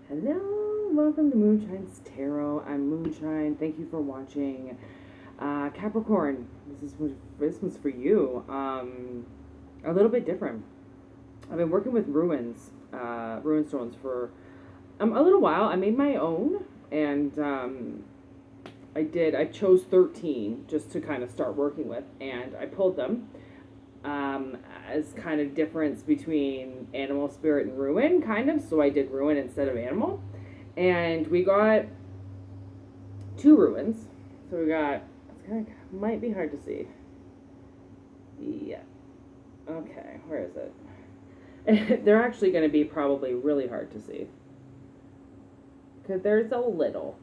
Hello, welcome to MoonShines Tarot. I'm MoonShine. Thank you for watching. Capricorn, this one's for you. A little bit different. I've been working with rune stones for a little while. I made my own, and I chose 13 just to kind of start working with, and I pulled them as kind of difference between animal, spirit, and ruin, kind of. So I did ruin instead of animal, and we got two ruins. So we got, it's kind of might be hard to see. Yeah. Okay, where is it? They're actually going to be probably really hard to see because there's a little.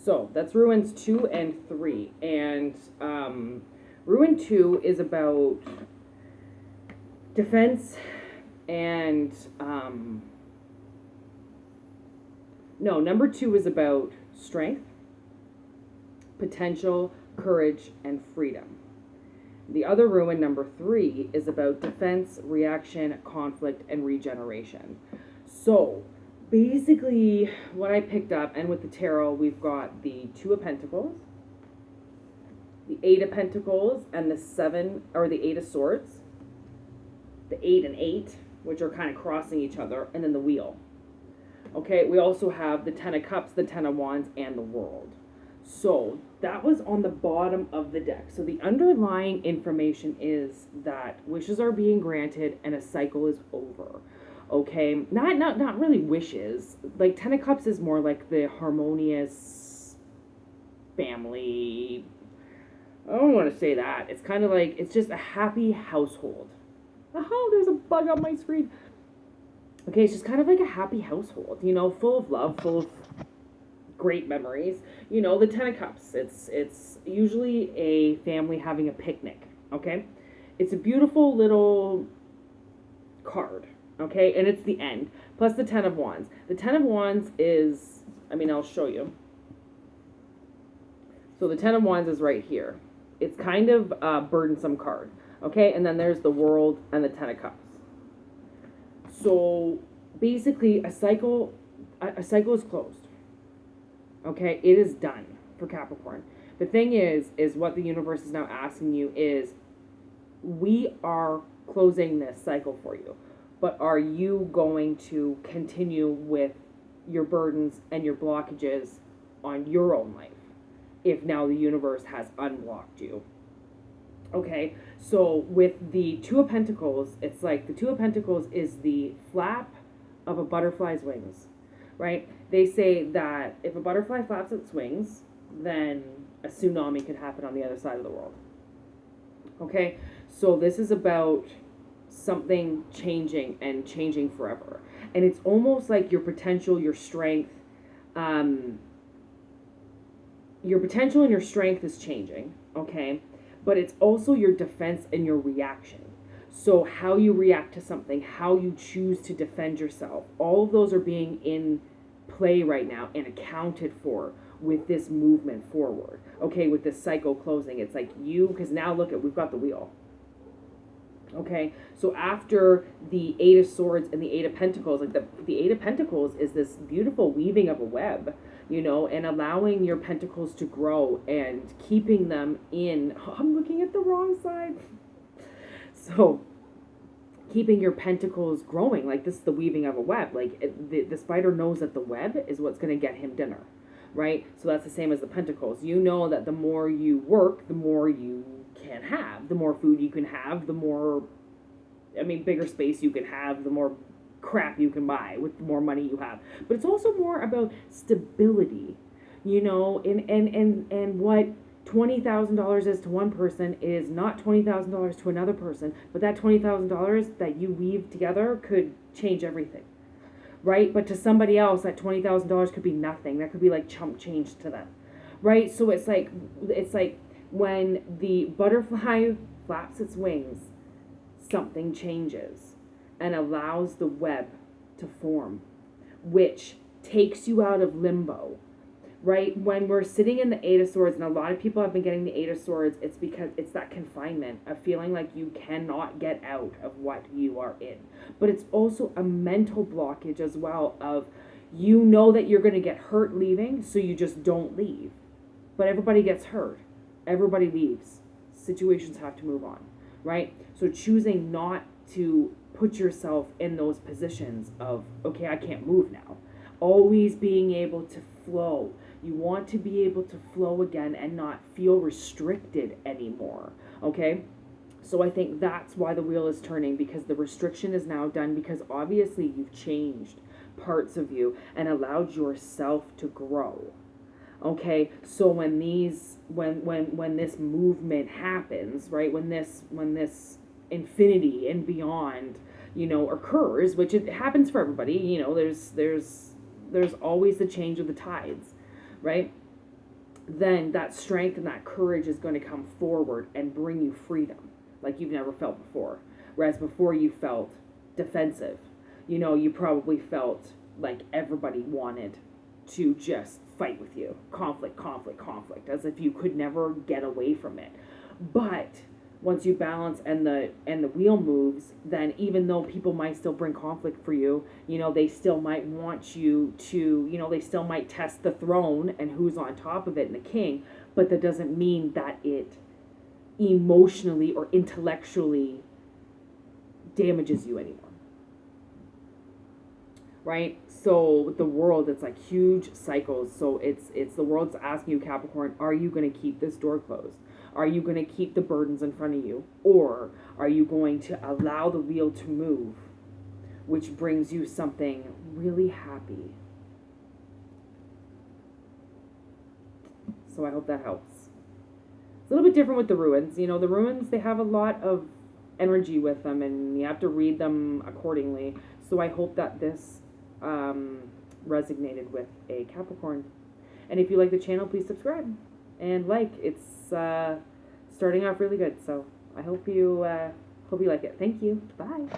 So that's ruins 2 and 3, and ruin 2 is about defense and no, number 2 is about strength, potential, courage, and freedom. The other ruin, number 3, is about defense, reaction, conflict, and regeneration. So basically what I picked up, and with the tarot we've got the 2 of Pentacles, the 8 of Pentacles, and the 7 or the 8 of Swords, the 8 and 8, which are kind of crossing each other, and then the wheel. Okay, we also have the 10 of Cups, the 10 of Wands, and the World. So that was on the bottom of the deck. So the underlying information is that wishes are being granted and a cycle is over. Okay, not really wishes. Like 10 of Cups is more like the harmonious family. I don't want to say that. It's kind of like, it's just a happy household. Oh, there's a bug on my screen. Okay, it's just kind of like a happy household, full of love, full of great memories. The 10 of Cups, it's usually a family having a picnic, okay? It's a beautiful little card, okay? And it's the end, plus the 10 of Wands. The 10 of Wands is, I'll show you. So the 10 of Wands is right here. It's kind of a burdensome card, okay? And then there's the World and the 10 of Cups. So basically a cycle is closed. Okay, it is done for Capricorn. The thing is what the universe is now asking you is, we are closing this cycle for you, but are you going to continue with your burdens and your blockages on your own life if now the universe has unblocked you? Okay, so with the 2 of Pentacles, it's like the 2 of Pentacles is the flap of a butterfly's wings, right? They say that if a butterfly flaps its wings, then a tsunami could happen on the other side of the world. Okay, so this is about something changing and changing forever. And it's almost like your potential, your strength, your potential and your strength is changing, okay? But it's also your defense and your reaction. So how you react to something, how you choose to defend yourself, all of those are being in play right now and accounted for with this movement forward. Okay, with this cycle closing, it's like because now look we've got the wheel. Okay, so after the 8 of Swords and the 8 of Pentacles, like the 8 of Pentacles is this beautiful weaving of a web, and allowing your pentacles to grow and keeping them in, I'm looking at the wrong side. So keeping your pentacles growing, like this is the weaving of a web. Like the spider knows that the web is what's going to get him dinner, right? So that's the same as the pentacles. You know that the more you work, the more you can have. The more food you can have, the more, bigger space you can have, the more crap you can buy with the more money you have. But it's also more about stability, and what $20,000 is to one person is not $20,000 to another person, but that $20,000 that you weave together could change everything, right? But to somebody else, that $20,000 could be nothing. That could be like chump change to them, right? So it's like when the butterfly flaps its wings, something changes and allows the web to form, which takes you out of limbo, right? When we're sitting in the 8 of Swords, and a lot of people have been getting the 8 of Swords, it's because it's that confinement of feeling like you cannot get out of what you are in. But it's also a mental blockage as well of You know that you're going to get hurt leaving, so you just don't leave. But everybody gets hurt. Everybody leaves. Situations have to move on, right? So choosing not to put yourself in those positions of, okay, I can't move now. Always being able to flow. You want to be able to flow again and not feel restricted anymore, okay? So I think that's why the wheel is turning, because the restriction is now done, because obviously you've changed parts of you and allowed yourself to grow. Okay, so when this movement happens, right, when this infinity and beyond, occurs, which it happens for everybody, there's always the change of the tides, right? Then that strength and that courage is going to come forward and bring you freedom like you've never felt before. Whereas before you felt defensive, you probably felt like everybody wanted to just fight with you. Conflict, as if you could never get away from it. But once you balance and the wheel moves, then even though people might still bring conflict for you, they still might want you to, they still might test the throne and who's on top of it and the king, but that doesn't mean that it emotionally or intellectually damages you anymore. Right? So with the world, it's like huge cycles. So it's the world's asking you, Capricorn, are you going to keep this door closed? Are you going to keep the burdens in front of you? Or are you going to allow the wheel to move, which brings you something really happy? So I hope that helps. It's a little bit different with the ruins. The ruins, they have a lot of energy with them, and you have to read them accordingly. So I hope that this resonated with a Capricorn. And if you like the channel, please subscribe and like. It's starting off really good, so I hope you like it. Thank you. Bye.